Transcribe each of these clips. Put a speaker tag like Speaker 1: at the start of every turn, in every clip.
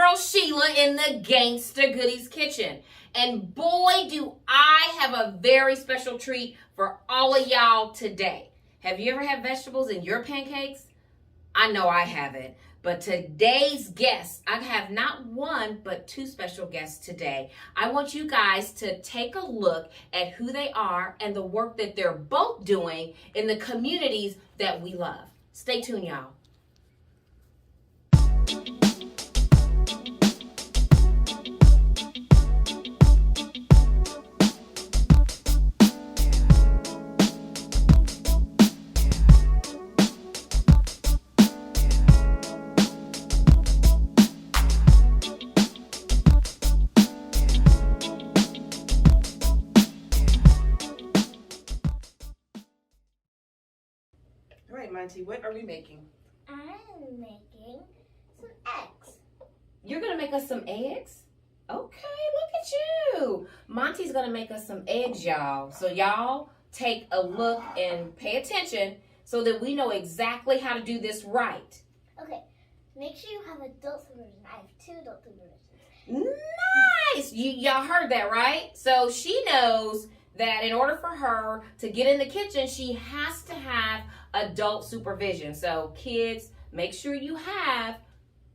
Speaker 1: girl Sheila in the Gangsta Goodies Kitchen. And boy, do I have a very special treat for all of y'all today. Have you ever had vegetables in your pancakes? I know I haven't. But today's guests, I have not one, but two special guests today. I want you guys to take a look at who they are and the work that they're both doing in the communities that we love. Stay tuned, y'all.
Speaker 2: Monty, what are we making?
Speaker 3: I'm making some eggs.
Speaker 1: You're going to make us some eggs? Okay, look at you. Monty's going to make us some eggs, y'all. So y'all take a look and pay attention so that we know exactly how to do this right.
Speaker 3: Okay, make sure you have adult supervision. I have 2 adult supervisions.
Speaker 1: Nice. Y'all heard that, right? So she knows that in order for her to get in the kitchen, she has to have adult supervision. So kids, make sure you have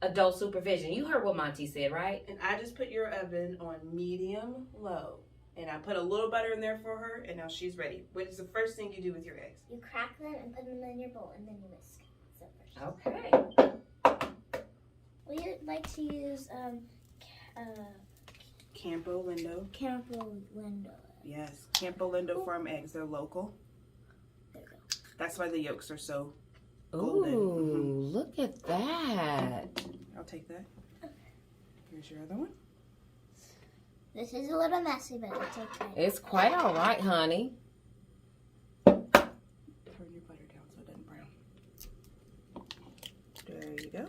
Speaker 1: adult supervision. You heard what Monty said, right?
Speaker 2: And I just put your oven on medium low. And I put a little butter in there for her, and now she's ready. What is the first thing you do with your eggs?
Speaker 3: You crack them and put them in your bowl, and then you whisk. So
Speaker 1: Okay.
Speaker 3: Would you like to use
Speaker 2: Campo Lindo.
Speaker 3: Campo Lindo?
Speaker 2: Yes, Campo Lindo farm eggs. They're local.
Speaker 3: There you go.
Speaker 2: That's why the yolks are so golden.
Speaker 1: Ooh, look at that.
Speaker 2: I'll take that. Here's your other one.
Speaker 3: This is a little messy, but it's okay.
Speaker 1: It's quite all right, honey.
Speaker 2: Turn your butter down so it doesn't brown. There you go.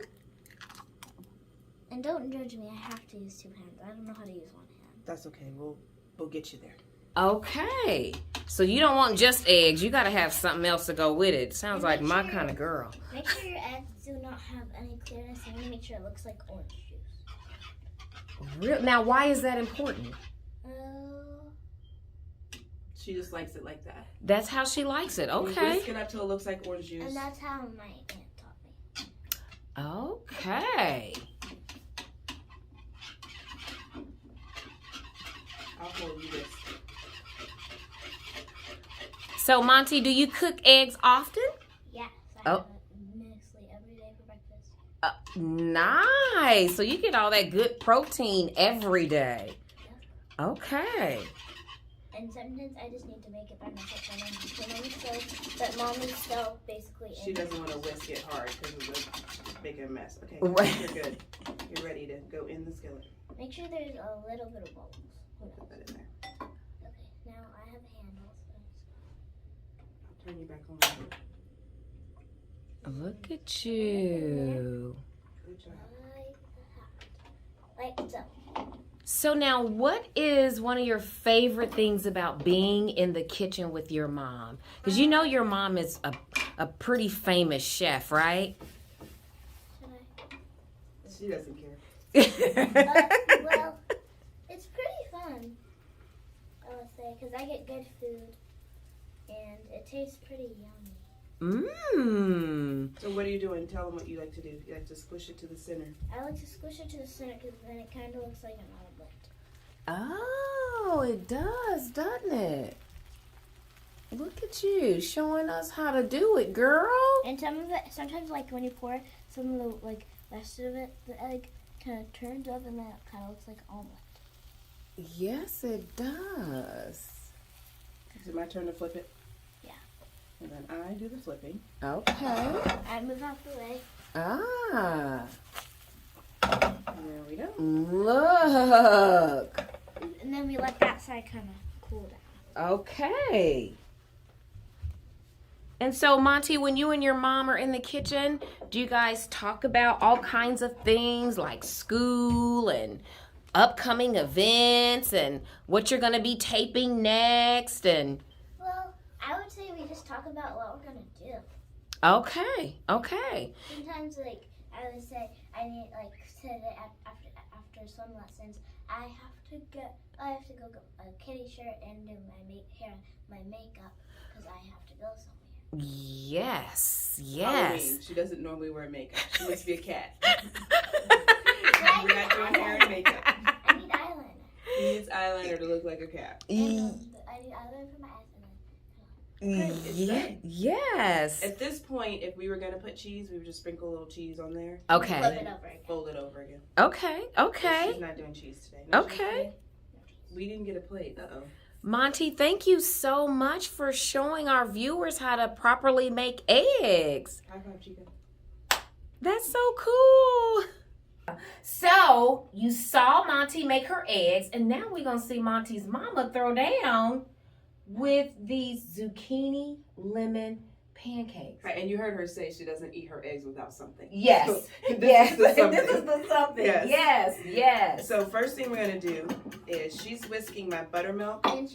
Speaker 3: And don't judge me. I have to use 2 hands. I don't know how to use 1 hand.
Speaker 2: That's okay. We'll get you there.
Speaker 1: Okay. So you don't want just eggs. You got to have something else to go with it. Sounds like my kind of girl.
Speaker 3: Make sure your eggs do not have any clearness. You want to make sure it looks like orange juice.
Speaker 1: Now, why is that important?
Speaker 2: She just likes it like that.
Speaker 1: That's how she likes it.
Speaker 2: You
Speaker 1: Okay.
Speaker 2: whisk it up till it looks like orange juice.
Speaker 3: And that's how my aunt taught me.
Speaker 1: Okay.
Speaker 2: I'll hold you this.
Speaker 1: So, Monty, do you cook eggs often?
Speaker 3: Yes. I have it mostly every day for breakfast.
Speaker 1: Nice. So you get all that good protein every day.
Speaker 3: Yep.
Speaker 1: Okay.
Speaker 3: And sometimes I just need to make it by myself. But mommy's still basically
Speaker 2: She
Speaker 3: in.
Speaker 2: doesn't want to whisk it hard because it would make a mess. Okay,
Speaker 1: Right.
Speaker 2: you're good. You're ready to go in the skillet.
Speaker 3: Make sure there's a little bit of bubbles.
Speaker 2: Put that in there.
Speaker 3: Okay, now I have handles.
Speaker 2: I'll turn you back on.
Speaker 1: Look at you.
Speaker 2: Good job.
Speaker 3: Like so.
Speaker 1: So now, what is one of your favorite things about being in the kitchen with your mom? Because you know your mom is a pretty famous chef, right?
Speaker 3: Should
Speaker 2: She doesn't care.
Speaker 3: I? Well, it's pretty fun, I would say, because I get good food, and it tastes pretty yummy.
Speaker 1: Mmm.
Speaker 2: So what are you doing? Tell them what you like to do. You like to squish it to the center.
Speaker 3: I like to squish it to the center because then it kind of looks like an omelet.
Speaker 1: Oh, it does, doesn't it? Look at you showing us how to do it, girl.
Speaker 3: And some of it, sometimes like when you pour some of the like rest of it, the egg kind of turns up and then it kind of looks like omelet.
Speaker 1: Yes, it does.
Speaker 2: Is it my turn to flip it?
Speaker 3: Yeah.
Speaker 2: And then I do the flipping.
Speaker 1: Okay.
Speaker 3: I move out the way.
Speaker 1: Ah.
Speaker 2: There we go.
Speaker 1: Look.
Speaker 3: And then we let that side kind of cool down.
Speaker 1: Okay. And so, Monty, when you and your mom are in the kitchen, do you guys talk about all kinds of things like school and upcoming events and what you're going to be taping next? And
Speaker 3: Well, I would say we just talk about what we're going to do.
Speaker 1: okay.
Speaker 3: Sometimes, like, I would say I need like today after swim lessons. I have to go get a kitty shirt and do my makeup because I have to go somewhere.
Speaker 1: Yes.
Speaker 2: Halloween. She doesn't normally wear makeup. She must be a cat.
Speaker 3: I
Speaker 2: We're not doing hair and makeup.
Speaker 3: I need eyeliner.
Speaker 2: He needs eyeliner to look like a cat.
Speaker 3: I need eyeliner for my eyes
Speaker 1: Yes.
Speaker 2: At this point, if we were going to put cheese, we would just sprinkle a little cheese on there.
Speaker 1: Okay.
Speaker 3: Flip it over again.
Speaker 2: Fold it over again.
Speaker 1: Okay.
Speaker 2: She's not doing cheese today. No cheese
Speaker 1: Okay.
Speaker 2: today? We didn't get a plate. Uh-oh.
Speaker 1: Monty, thank you so much for showing our viewers how to properly make eggs.
Speaker 2: High five, Chica.
Speaker 1: That's so cool. So, you saw Monty make her eggs, and now we're going to see Monty's mama throw down with these zucchini lemon pancakes.
Speaker 2: Right, and you heard her say she doesn't eat her eggs without something.
Speaker 1: Yes.
Speaker 2: So,
Speaker 1: Yes.
Speaker 2: Is the something.
Speaker 1: This is the something.
Speaker 2: Yes.
Speaker 1: Yes.
Speaker 2: So first thing we're going to do is she's whisking my buttermilk
Speaker 3: And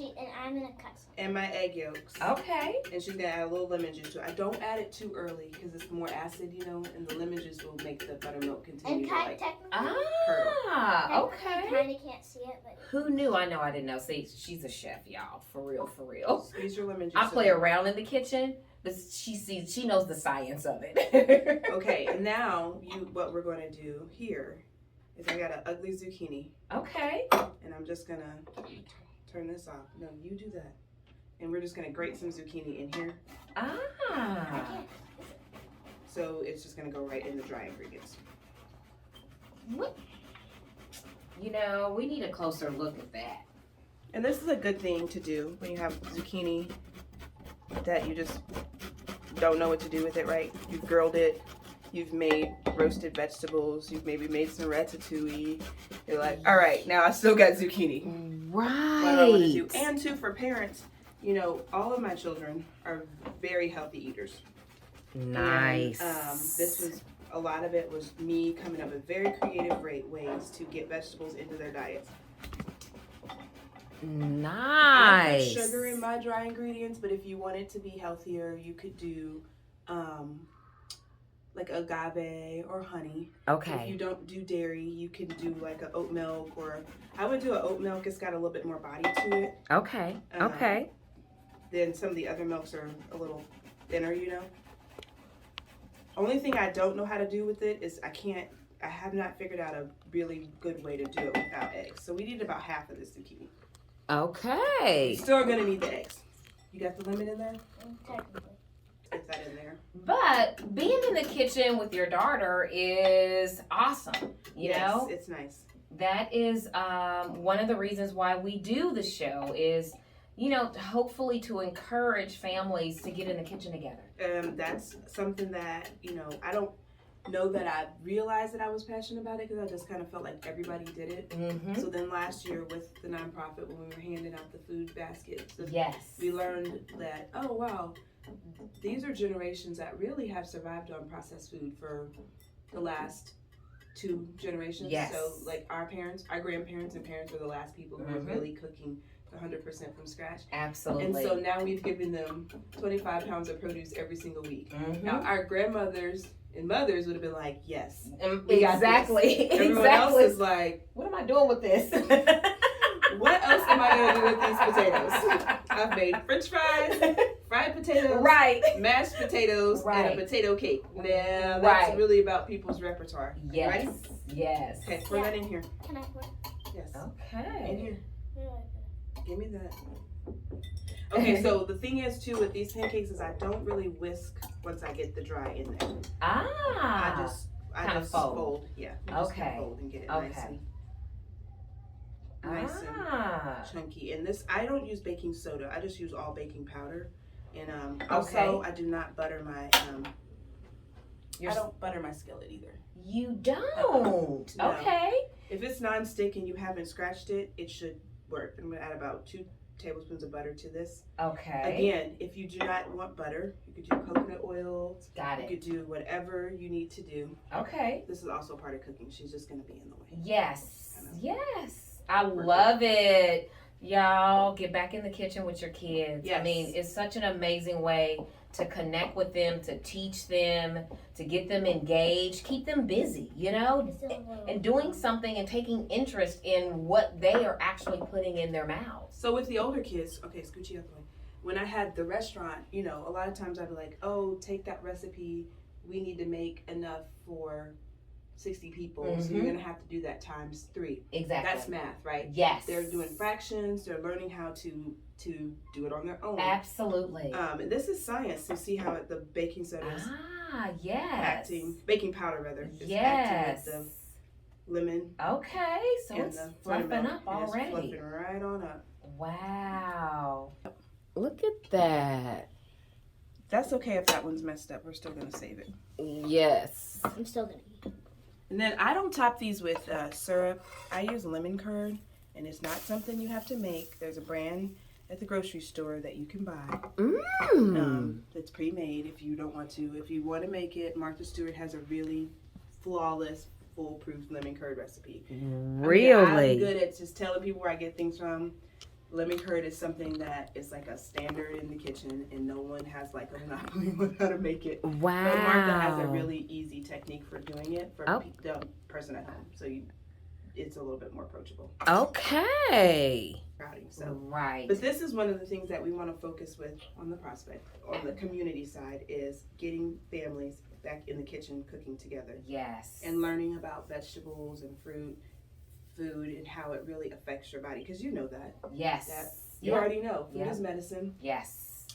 Speaker 3: I'm gonna cut some.
Speaker 2: and my egg yolks.
Speaker 1: Okay.
Speaker 2: And she's going to add a little lemon juice to it. I don't add it too early because it's more acid, and the lemon juice will make the buttermilk continue to like.
Speaker 3: Technically,
Speaker 1: Okay.
Speaker 3: kind of can't see it, but
Speaker 1: Who knew? I know I didn't know. See, she's a chef, y'all. For real.
Speaker 2: Squeeze your lemon juice.
Speaker 1: I play
Speaker 2: in.
Speaker 1: around in the kitchen, but she knows the science of it.
Speaker 2: Okay, and now what we're going to do here is I got an ugly zucchini,
Speaker 1: Okay.
Speaker 2: and I'm just going to turn this off. No, you do that. And we're just going to grate some zucchini in here.
Speaker 3: I can't.
Speaker 2: So it's just going to go right in the dry ingredients.
Speaker 1: What? We need a closer look at that.
Speaker 2: And this is a good thing to do when you have zucchini that you just don't know what to do with it, right? You've grilled it, you've made roasted vegetables, you've maybe made some ratatouille. You're like, all right, now I still got zucchini.
Speaker 1: Right.
Speaker 2: What do I want to do? And too, for parents, all of my children are very healthy eaters.
Speaker 1: Nice.
Speaker 2: And, a lot of it was me coming up with very creative ways to get vegetables into their diets. I
Speaker 1: Nice.
Speaker 2: put sugar in my dry ingredients, but if you want it to be healthier, you could do like agave or honey.
Speaker 1: Okay.
Speaker 2: If you don't do dairy, you can do like an oat milk, or I would do an oat milk. It's got a little bit more body to it.
Speaker 1: Okay. Okay.
Speaker 2: Then some of the other milks are a little thinner, Only thing I don't know how to do with it is I have not figured out a really good way to do it without eggs. So we need about half of this zucchini.
Speaker 1: Okay.
Speaker 2: Still gonna need the eggs. You got the lemon in there?
Speaker 3: Technically.
Speaker 2: Get that in there.
Speaker 1: But being in the kitchen with your daughter is awesome. You know?
Speaker 2: It's nice.
Speaker 1: That is one of the reasons why we do the show is, hopefully to encourage families to get in the kitchen together.
Speaker 2: That's something that, I don't know that I realized that I was passionate about it because I just kind of felt like everybody did it.
Speaker 1: Mm-hmm.
Speaker 2: So then last year with the nonprofit, when we were handing out the food baskets,
Speaker 1: Yes.
Speaker 2: we learned that, oh, wow, these are generations that really have survived on processed food for the last 2 generations.
Speaker 1: Yes.
Speaker 2: So like our grandparents and parents were the last people who were really cooking 100% from scratch.
Speaker 1: Absolutely.
Speaker 2: And so now we've given them 25 pounds of produce every single week.
Speaker 1: Mm-hmm.
Speaker 2: Now our grandmothers and mothers would have been like, yes, we got
Speaker 1: Exactly.
Speaker 2: this. Everyone else is like,
Speaker 1: what am I doing with this?
Speaker 2: what else am I going to do with these potatoes? I've made french fries, fried potatoes,
Speaker 1: Right.
Speaker 2: mashed potatoes,
Speaker 1: Right.
Speaker 2: and a potato cake. Now that's
Speaker 1: Right.
Speaker 2: really about people's repertoire.
Speaker 1: Yes.
Speaker 2: Ready?
Speaker 1: Yes.
Speaker 2: Okay, pour that in here.
Speaker 3: Can I pour?
Speaker 2: Yes.
Speaker 1: Okay.
Speaker 2: In here.
Speaker 3: Where do I put it?
Speaker 2: Give me that. Okay, so the thing is too with these pancakes is I don't really whisk once I get the dry in there. I just
Speaker 1: kinda fold.
Speaker 2: Yeah. I just
Speaker 1: Okay.
Speaker 2: fold and get it
Speaker 1: Okay.
Speaker 2: nice and chunky. And this, I don't use baking soda. I just use all baking powder. And also, I do not butter my. I don't butter my skillet either.
Speaker 1: You don't.
Speaker 2: No.
Speaker 1: Okay.
Speaker 2: If it's non-stick and you haven't scratched it, it should work. I'm gonna add about 2 tablespoons of butter to this.
Speaker 1: Okay.
Speaker 2: Again, if you do not want butter, you could do coconut oil.
Speaker 1: Got
Speaker 2: You
Speaker 1: it.
Speaker 2: could do whatever you need to do.
Speaker 1: Okay.
Speaker 2: This is also part of cooking. She's just gonna be in the way.
Speaker 1: Yes.
Speaker 2: Kind of.
Speaker 1: Yes. I love it. Y'all get back in the kitchen with your kids.
Speaker 2: Yes.
Speaker 1: I mean, it's such an amazing way to connect with them, to teach them, to get them engaged, keep them busy, you know, and doing something and taking interest in what they are actually putting in their mouths.
Speaker 2: So with the older kids, okay, scooch you out the way. When I had the restaurant, you know, a lot of times I'd be like, oh, take that recipe. We need to make enough for 60 people, so you're gonna have to do that times 3.
Speaker 1: Exactly.
Speaker 2: That's math, right?
Speaker 1: Yes.
Speaker 2: They're doing fractions. They're learning how to do it on their own.
Speaker 1: Absolutely.
Speaker 2: And this is science. So see how the baking soda is acting, baking powder rather, is acting with the lemon.
Speaker 1: Okay, so it's fluffing up already.
Speaker 2: It's fluffing right on up.
Speaker 1: Wow. Look at that.
Speaker 2: That's okay if that one's messed up. We're still gonna save it.
Speaker 1: Yes.
Speaker 3: I'm still gonna eat.
Speaker 2: And then I don't top these with syrup. I use lemon curd, and it's not something you have to make. There's a brand at the grocery store that you can buy. That's pre-made if you don't want to. If you want to make it, Martha Stewart has a really flawless, foolproof lemon curd recipe.
Speaker 1: Really?
Speaker 2: I'm good at just telling people where I get things from. Lemon curd is something that is like a standard in the kitchen, and no one has like a monopoly on how to make it.
Speaker 1: Wow.
Speaker 2: But Martha has a really easy technique for doing it for the person at home, so it's a little bit more approachable.
Speaker 1: Okay.
Speaker 2: So,
Speaker 1: right.
Speaker 2: But this is one of the things that we want to focus with on the prospect, on the community side, is getting families back in the kitchen cooking together.
Speaker 1: Yes.
Speaker 2: And learning about vegetables and fruit, food, and how it really affects your body, because you know that.
Speaker 1: Yes.
Speaker 2: That you already know. Food is medicine.
Speaker 1: Yes.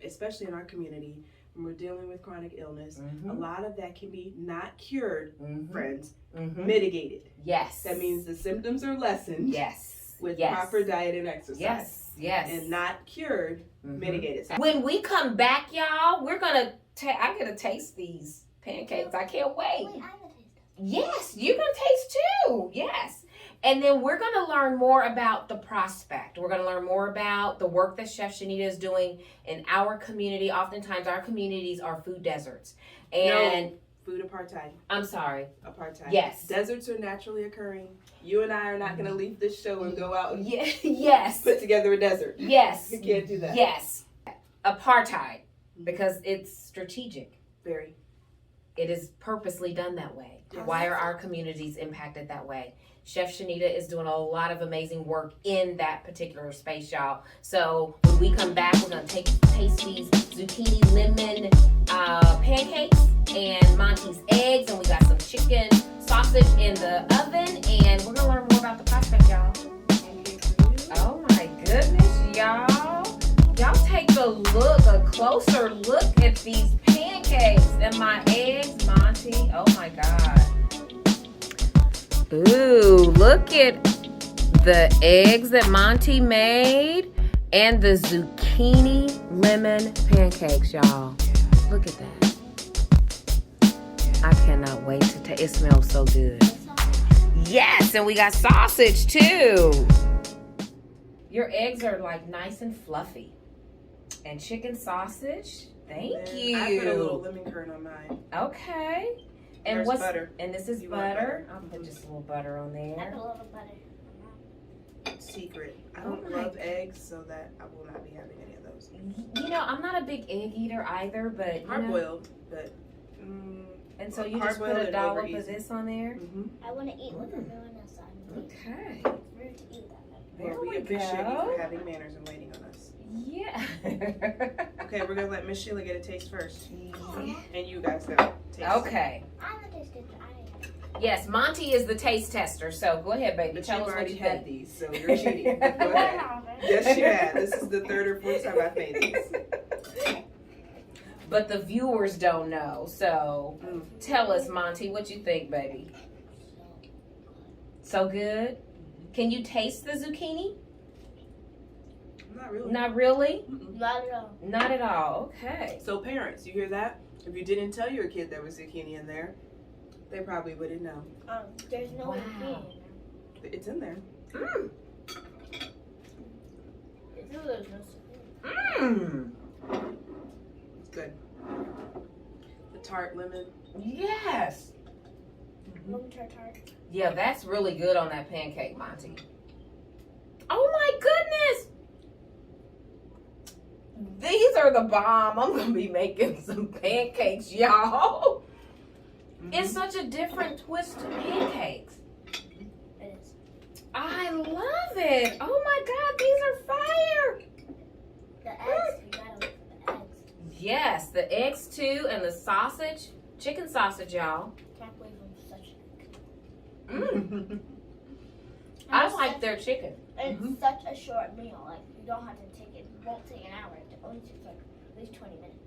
Speaker 2: Especially in our community, when we're dealing with chronic illness, a lot of that can be not cured, friends, mitigated.
Speaker 1: Yes.
Speaker 2: That means the symptoms are lessened.
Speaker 1: Yes.
Speaker 2: With proper diet and exercise.
Speaker 1: Yes. Yes.
Speaker 2: And not cured, mitigated.
Speaker 1: When we come back, y'all, we're gonna I'm gonna taste these pancakes. I can't wait.
Speaker 3: Wait, I'm gonna taste them.
Speaker 1: Yes, you're gonna taste too. Yes. And then we're going to learn more about the prospect. We're going to learn more about the work that Chef Shanita is doing in our community. Oftentimes, our communities are food deserts. And
Speaker 2: no, food apartheid.
Speaker 1: I'm sorry.
Speaker 2: Apartheid.
Speaker 1: Yes. Deserts
Speaker 2: are naturally occurring. You and I are not going to leave this show and go out and
Speaker 1: put
Speaker 2: together a desert.
Speaker 1: Yes.
Speaker 2: You can't do that.
Speaker 1: Yes. Apartheid, because it's strategic.
Speaker 2: Very.
Speaker 1: It is purposely done that way.
Speaker 2: Yes.
Speaker 1: Why are our communities impacted that way? Chef Shanita is doing a lot of amazing work in that particular space, y'all. So when we come back, we're going to taste these zucchini lemon pancakes and Monty's eggs. And we got some chicken sausage in the oven. And we're going to learn more about the prospect, y'all. Oh my goodness, y'all. Y'all take a closer look at these pancakes and my eggs, Monty. Oh my God. Ooh, look at the eggs that Monty made and the zucchini lemon pancakes, y'all. Look at that. I cannot wait to taste. It smells so good. Yes, and we got sausage too. Your eggs are like nice and fluffy. And chicken sausage. Thank you.
Speaker 2: I put a little lemon curd on mine.
Speaker 1: Okay. And
Speaker 2: There's
Speaker 1: what's
Speaker 2: butter?
Speaker 1: And this is butter. I'll put just a little butter on there.
Speaker 3: I put a little butter.
Speaker 2: Secret. I don't love eggs, so that I will not be having any of those.
Speaker 1: You know, I'm not a big egg eater either, but
Speaker 2: hard boiled, but.
Speaker 1: And so you just put a dollop of this on there.
Speaker 3: I want to eat with everyone else on.
Speaker 1: Okay.
Speaker 3: It's rude to eat that.
Speaker 1: There
Speaker 2: we
Speaker 1: we
Speaker 2: appreciate you
Speaker 1: go.
Speaker 2: for having manners and waiting on us.
Speaker 1: Yeah.
Speaker 2: Okay, we're gonna let Miss Sheila get a taste first, and you guys go. Taste.
Speaker 1: Okay.
Speaker 3: I'm gonna taste it.
Speaker 1: Yes, Monty is the taste tester. So go ahead, baby.
Speaker 2: But
Speaker 1: Tell
Speaker 2: you've
Speaker 1: us what
Speaker 2: already
Speaker 1: you
Speaker 2: had
Speaker 1: think.
Speaker 2: these, so you're cheating. Go ahead. Yes, you have. This is the third or fourth time I've made these.
Speaker 1: But the viewers don't know. So tell us, Monty, what you think, baby. So good? Can you taste the zucchini?
Speaker 2: Not really.
Speaker 1: Not really?
Speaker 3: Not at all.
Speaker 1: Not at all. Okay.
Speaker 2: So parents, you hear that? If you didn't tell your kid there was zucchini in there, they probably wouldn't know.
Speaker 3: There's no
Speaker 1: Wow.
Speaker 2: It's in there.
Speaker 3: It's delicious.
Speaker 2: It's good. The tart lemon.
Speaker 1: Yes.
Speaker 3: Lemon tart.
Speaker 1: Yeah, that's really good on that pancake, Monty. Oh my goodness. these are the bomb. I'm gonna be making some pancakes, y'all. It's such a different twist to pancakes.
Speaker 3: It is.
Speaker 1: I love it. Oh my God, these are fire.
Speaker 3: The eggs, you gotta look for the eggs.
Speaker 1: Yes, the eggs too, and the sausage, chicken sausage, y'all.
Speaker 3: Can't believe I'm such
Speaker 1: I like their chicken.
Speaker 3: It's such a short meal. Like, you don't have to take it. It won't take an hour. It only takes like at least 20 minutes.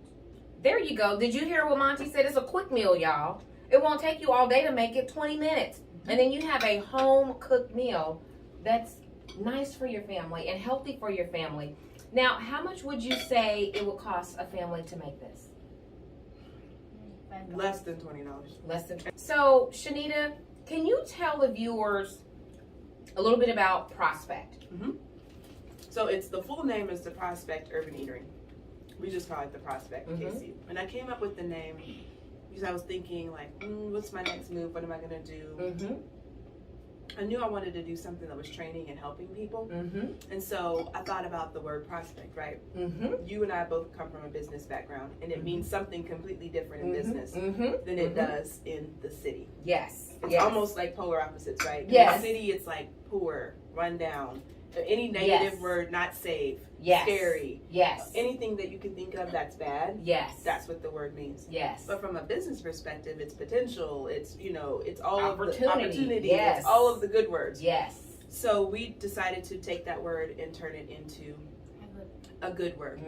Speaker 1: There you go. Did you hear what Monty said? It's a quick meal, y'all. It won't take you all day to make it, 20 minutes. And then you have a home cooked meal that's nice for your family and healthy for your family. Now, how much would you say it would cost a family to make this?
Speaker 2: Less than $20.
Speaker 1: Less than 20. So, Shanita, can you tell the viewers a little bit about Prospect?
Speaker 2: So it's the full name is the Prospect Urban Eatery. We just call it the Prospect KC. And I came up with the name because I was thinking like, what's my next move? What am I gonna do? I knew I wanted to do something that was training and helping people. And so I thought about the word prospect, right? You and I both come from a business background, and it means something completely different in business than it does in the city.
Speaker 1: Yes.
Speaker 2: It's almost like polar opposites, right?
Speaker 1: Yes.
Speaker 2: In the city, it's like poor, run down, any negative word, not safe, scary.
Speaker 1: Yes.
Speaker 2: Anything that you can think of that's bad.
Speaker 1: Yes.
Speaker 2: That's what the word means.
Speaker 1: Yes.
Speaker 2: But from a business perspective, it's potential. It's, it's all
Speaker 1: Opportunity.
Speaker 2: of the opportunity.
Speaker 1: Yes.
Speaker 2: It's all of the good words.
Speaker 1: Yes.
Speaker 2: So we decided to take that word and turn it into a good word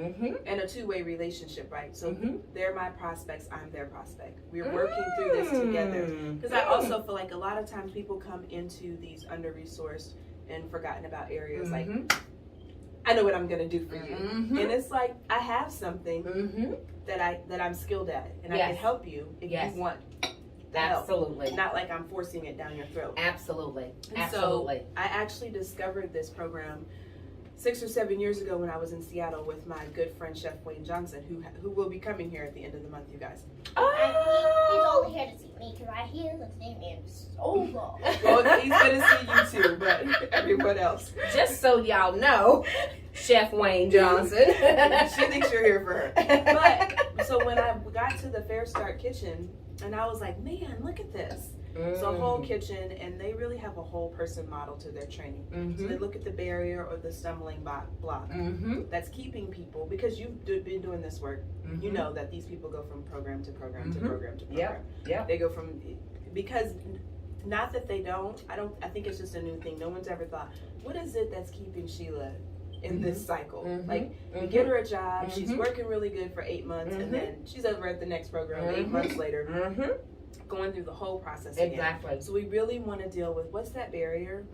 Speaker 2: and a two-way relationship, right? So they're my prospects, I'm their prospect. We're working through this together. Because I also feel like a lot of times people come into these under-resourced and forgotten about areas like, I know what I'm gonna do for you, and it's like I have something that I'm skilled at, and I can help you if you want.
Speaker 1: Absolutely.
Speaker 2: Not like I'm forcing it down your throat.
Speaker 1: Absolutely.
Speaker 2: And
Speaker 1: Absolutely.
Speaker 2: So I actually discovered this program 6 or 7 years ago when I was in Seattle with my good friend Chef Wayne Johnson, who will be coming here at the end of the month, you guys.
Speaker 3: He's only here to see me because he doesn't see me so long.
Speaker 2: Well, he's gonna see you too, but everyone else.
Speaker 1: Just so y'all know, Chef Wayne Johnson.
Speaker 2: She thinks you're here for her. But so when I got to the Fair Start Kitchen, and I was like, man, look at this. It's a whole kitchen, and they really have a whole person model to their training. So they look at the barrier or the stumbling block that's keeping people, because you've been doing this work, you know that these people go from program to program to program to program. They go from, because not that they don't, I think it's just a new thing. No one's ever thought, what is it that's keeping Sheila in this cycle? Like, we get her a job, she's working really good for 8 months, and then she's over at the next program 8 months later, going through the whole process again.
Speaker 1: Exactly.
Speaker 2: So we really want to deal with what's that barrier,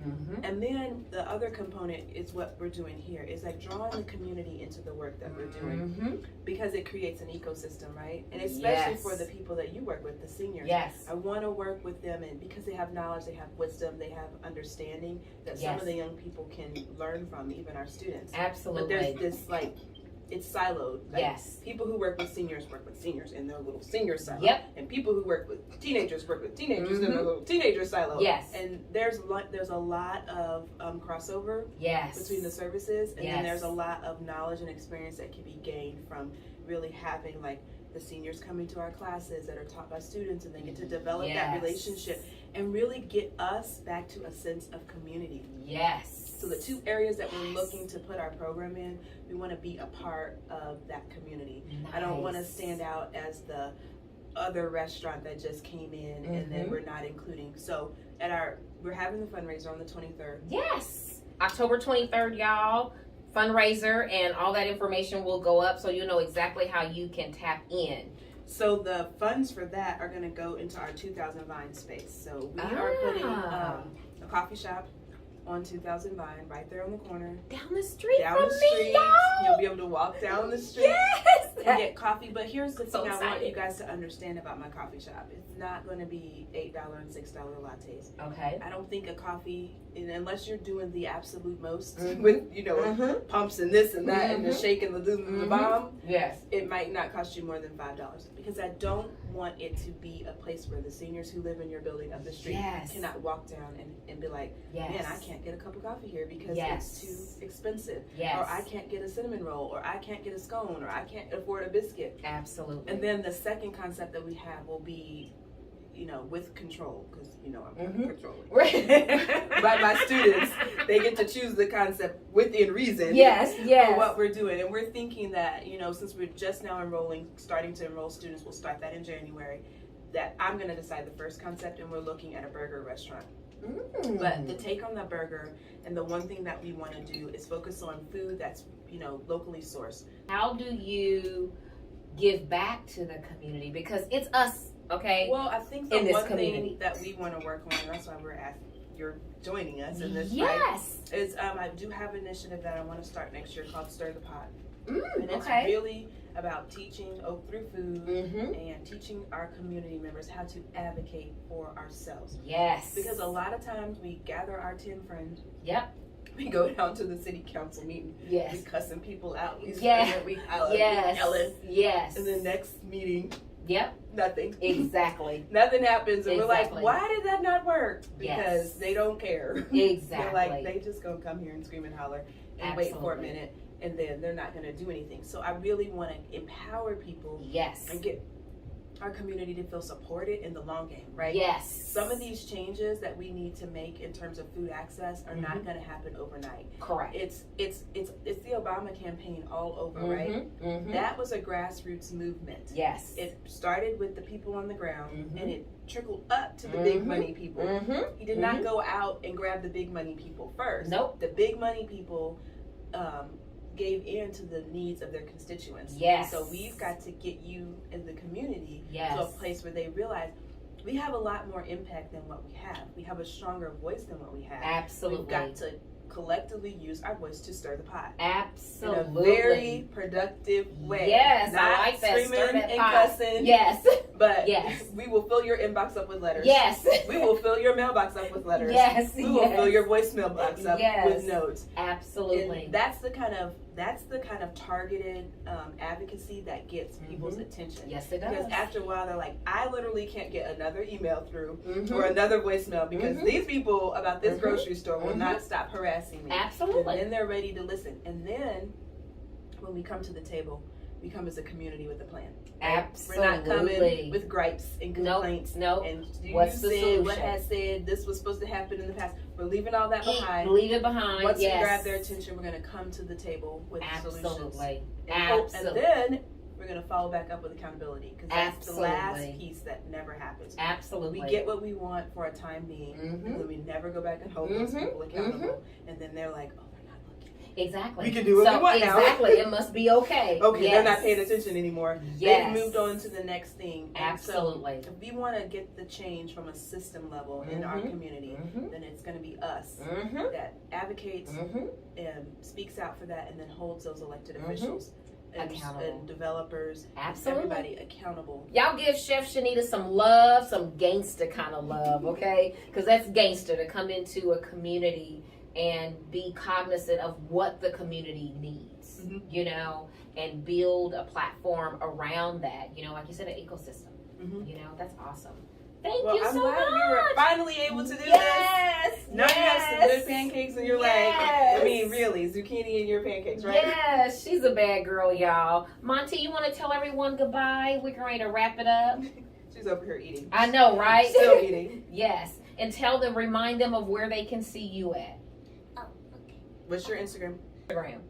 Speaker 2: and then the other component is what we're doing here, is like drawing the community into the work that we're doing, because it creates an ecosystem, right? And especially for the people that you work with, the seniors.
Speaker 1: Yes.
Speaker 2: I want to work with them, and because they have knowledge, they have wisdom, they have understanding that some of the young people can learn from, even our students.
Speaker 1: Absolutely.
Speaker 2: But there's this like, it's siloed. Like, people who work with seniors in their little senior silo. And people who work with teenagers in their little teenager silo. And there's a lot of crossover between the services, and then there's a lot of knowledge and experience that can be gained from really having like the seniors coming to our classes that are taught by students, and they get to develop that relationship and really get us back to a sense of community. So the two areas that we're looking to put our program in, we want to be a part of that community. I don't want to stand out as the other restaurant that just came in and then we're not including. So we're having the fundraiser on the 23rd.
Speaker 1: October 23rd, y'all. Fundraiser, and all that information will go up so you know exactly how you can tap in.
Speaker 2: So the funds for that are going to go into our 2000 Vine space. So we are putting a coffee shop on 2000 Vine, right there on the corner.
Speaker 1: Down the street
Speaker 2: Down
Speaker 1: from
Speaker 2: the street.
Speaker 1: me, y'all.
Speaker 2: You'll be able to walk down the street. and get coffee. But here's the
Speaker 1: So
Speaker 2: thing I want
Speaker 1: excited.
Speaker 2: you guys to understand about my coffee shop. It's not going to be $8 and $6 lattes.
Speaker 1: Okay.
Speaker 2: I don't think a coffee, and unless you're doing the absolute most
Speaker 1: Mhm.
Speaker 2: with,
Speaker 1: Mhm.
Speaker 2: pumps and this and that and the
Speaker 1: Mhm.
Speaker 2: shake and the bomb,
Speaker 1: Yes.
Speaker 2: it might not cost you more than $5, because I don't want it to be a place where the seniors who live in your building up the street
Speaker 1: Yes.
Speaker 2: cannot walk down and be like,
Speaker 1: Yes.
Speaker 2: man, I can't get a cup of coffee here because
Speaker 1: Yes.
Speaker 2: it's too expensive.
Speaker 1: Yes.
Speaker 2: Or I can't get a cinnamon roll, or I can't get a scone, or I can't afford a biscuit.
Speaker 1: Absolutely.
Speaker 2: And then the second concept that we have will be, with control, because I'm
Speaker 1: Mhm.
Speaker 2: controlling.
Speaker 1: Right.
Speaker 2: By my students, they get to choose the concept within reason.
Speaker 1: Yes. Yes.
Speaker 2: For what we're doing, and we're thinking that since we're just now starting to enroll students, we'll start that in January. That I'm going to decide the first concept, and we're looking at a burger restaurant.
Speaker 1: Mm.
Speaker 2: But the take on the burger, and the one thing that we want to do is focus on food that's locally sourced.
Speaker 1: How do you give back to the community? Because it's us, okay?
Speaker 2: Well, I think the
Speaker 1: In this
Speaker 2: one
Speaker 1: community.
Speaker 2: thing that we want to work on, that's why you're joining us in this fight,
Speaker 1: Yes.
Speaker 2: is I do have an initiative that I want to start next year called Stir the Pot. And it's
Speaker 1: Okay.
Speaker 2: really about teaching through food
Speaker 1: Mm-hmm.
Speaker 2: and teaching our community members how to advocate for ourselves.
Speaker 1: Yes.
Speaker 2: Because a lot of times we gather our 10 friends,
Speaker 1: Yep.
Speaker 2: we go down to the city council meeting, we
Speaker 1: Yes.
Speaker 2: cussing people out, we
Speaker 1: Yeah.
Speaker 2: screaming, we hollering, we
Speaker 1: Yes.
Speaker 2: yelling,
Speaker 1: Yes.
Speaker 2: and the next meeting,
Speaker 1: Yep.
Speaker 2: nothing.
Speaker 1: Exactly.
Speaker 2: Nothing happens, and
Speaker 1: Exactly.
Speaker 2: we're like, why did that not work? Because
Speaker 1: Yes.
Speaker 2: they don't care.
Speaker 1: Exactly.
Speaker 2: They're like, they just gonna come here and scream and holler and wait for a
Speaker 1: Absolutely.
Speaker 2: minute, and then they're not gonna do anything. So I really want to empower people
Speaker 1: Yes.
Speaker 2: and get our community to feel supported in the long game, right?
Speaker 1: Yes.
Speaker 2: Some of these changes that we need to make in terms of food access are not going to happen overnight.
Speaker 1: Correct.
Speaker 2: It's the Obama campaign all over, right?
Speaker 1: Mm-hmm.
Speaker 2: That was a grassroots movement.
Speaker 1: Yes.
Speaker 2: It started with the people on the ground,
Speaker 1: Mhm.
Speaker 2: and it trickled up to the big
Speaker 1: Mhm.
Speaker 2: money people.
Speaker 1: Mm-hmm.
Speaker 2: He did not go out and grab the big money people first.
Speaker 1: Nope.
Speaker 2: The big money people gave in to the needs of their constituents.
Speaker 1: Yes.
Speaker 2: So we've got to get you in the community
Speaker 1: Yes.
Speaker 2: to a place where they realize we have a lot more impact than what we have. We have a stronger voice than what we have.
Speaker 1: Absolutely.
Speaker 2: We've got to collectively use our voice to stir the pot.
Speaker 1: Absolutely.
Speaker 2: In a very productive way.
Speaker 1: Yes,
Speaker 2: Not
Speaker 1: I like that. Stir
Speaker 2: screaming
Speaker 1: that
Speaker 2: and
Speaker 1: pot.
Speaker 2: cussing.
Speaker 1: Yes.
Speaker 2: But
Speaker 1: Yes.
Speaker 2: we will fill your inbox up with letters.
Speaker 1: Yes.
Speaker 2: We will fill your mailbox up with letters.
Speaker 1: Yes.
Speaker 2: We will fill your voicemail box up
Speaker 1: Yes.
Speaker 2: with notes.
Speaker 1: Absolutely.
Speaker 2: And that's the kind of targeted advocacy that gets people's attention.
Speaker 1: Yes, it does.
Speaker 2: Because after a while, they're like, I literally can't get another email through
Speaker 1: Mhm.
Speaker 2: or another voicemail because
Speaker 1: Mhm.
Speaker 2: these people about this
Speaker 1: Mhm.
Speaker 2: grocery store will
Speaker 1: Mhm.
Speaker 2: not stop harassing me.
Speaker 1: Absolutely.
Speaker 2: And then they're ready to listen. And then when we come to the table, we come as a community with a plan. Right? We're not
Speaker 1: Absolutely.
Speaker 2: coming with gripes and
Speaker 1: Nope.
Speaker 2: complaints.
Speaker 1: Nope.
Speaker 2: And
Speaker 1: What's
Speaker 2: you
Speaker 1: the
Speaker 2: said, what
Speaker 1: solution?
Speaker 2: has said, this was supposed to happen in the past. We're leaving all that behind.
Speaker 1: Leave it behind.
Speaker 2: Once
Speaker 1: yes.
Speaker 2: we grab their attention, we're going to come to the table with solutions.
Speaker 1: Absolutely.
Speaker 2: And
Speaker 1: Absolutely.
Speaker 2: then we're going to follow back up with accountability, because that's the last
Speaker 1: Absolutely.
Speaker 2: piece that never happens.
Speaker 1: Absolutely.
Speaker 2: We get what we want for a time being,
Speaker 1: Mhm.
Speaker 2: and then we never go back and hold those
Speaker 1: Mhm.
Speaker 2: people accountable. And then they're like, oh, they're not looking.
Speaker 1: Exactly.
Speaker 2: We can do what we want now.
Speaker 1: Exactly. It must be okay.
Speaker 2: Okay,
Speaker 1: Yes.
Speaker 2: they're not paying attention anymore.
Speaker 1: Yes.
Speaker 2: They've moved on to the next thing. And
Speaker 1: Absolutely.
Speaker 2: so if we want to get the change from a system level in our
Speaker 1: Mhm.
Speaker 2: community,
Speaker 1: Mhm.
Speaker 2: then it's going to be us
Speaker 1: Mm-hmm.
Speaker 2: that advocates
Speaker 1: Mm-hmm.
Speaker 2: and speaks out for that, and then holds those elected
Speaker 1: Mhm.
Speaker 2: officials
Speaker 1: Accountable.
Speaker 2: and developers,
Speaker 1: Absolutely.
Speaker 2: everybody accountable.
Speaker 1: Y'all give Chef Shanita some love, some gangster kind of love, okay? Because that's gangster to come into a community and be cognizant of what the community needs,
Speaker 2: Mhm.
Speaker 1: and build a platform around that, like you said, an ecosystem.
Speaker 2: Mhm.
Speaker 1: That's awesome. Thank
Speaker 2: Well,
Speaker 1: you
Speaker 2: I'm
Speaker 1: so
Speaker 2: glad
Speaker 1: much.
Speaker 2: we were finally able to do this.
Speaker 1: Yes.
Speaker 2: Now you have some good pancakes, and you're like, I
Speaker 1: Yes.
Speaker 2: mean, really, zucchini in your pancakes, right?
Speaker 1: Yes, she's a bad girl, y'all. Monty, you want to tell everyone goodbye? We're ready to wrap it up.
Speaker 2: She's over here eating.
Speaker 1: I know, right?
Speaker 2: Still eating.
Speaker 1: Yes, and tell them, remind them of where they can see you at.
Speaker 3: Oh, okay.
Speaker 2: What's your Instagram?
Speaker 1: Instagram.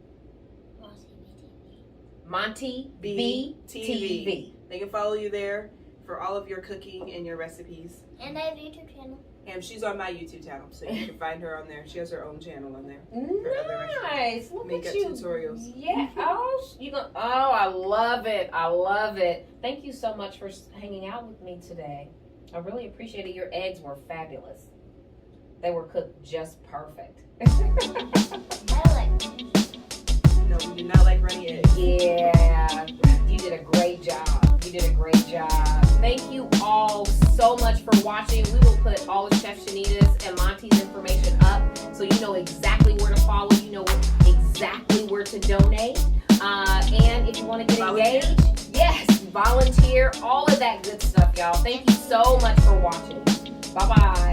Speaker 3: Monty BTV.
Speaker 1: Monty B TV.
Speaker 2: They can follow you there for all of your cooking and your recipes.
Speaker 3: And I have a YouTube channel.
Speaker 2: And she's on my YouTube channel, so you can find her on there. She has her own channel on there. other
Speaker 1: Nice. Look
Speaker 2: Makeup
Speaker 1: at you.
Speaker 2: tutorials.
Speaker 1: Yeah. I love it. I love it. Thank you so much for hanging out with me today. I really appreciate it. Your eggs were fabulous. They were cooked just perfect.
Speaker 3: I like
Speaker 2: No, we do not like runny eggs.
Speaker 1: Yeah, you did a great job. You did a great job. Thank you all so much for watching. We will put all of Chef Shanita's and Monty's information up so you know exactly where to follow. You know exactly where to donate. And if you want to get engaged, yes, volunteer, all of that good stuff, y'all. Thank you so much for watching. Bye-bye.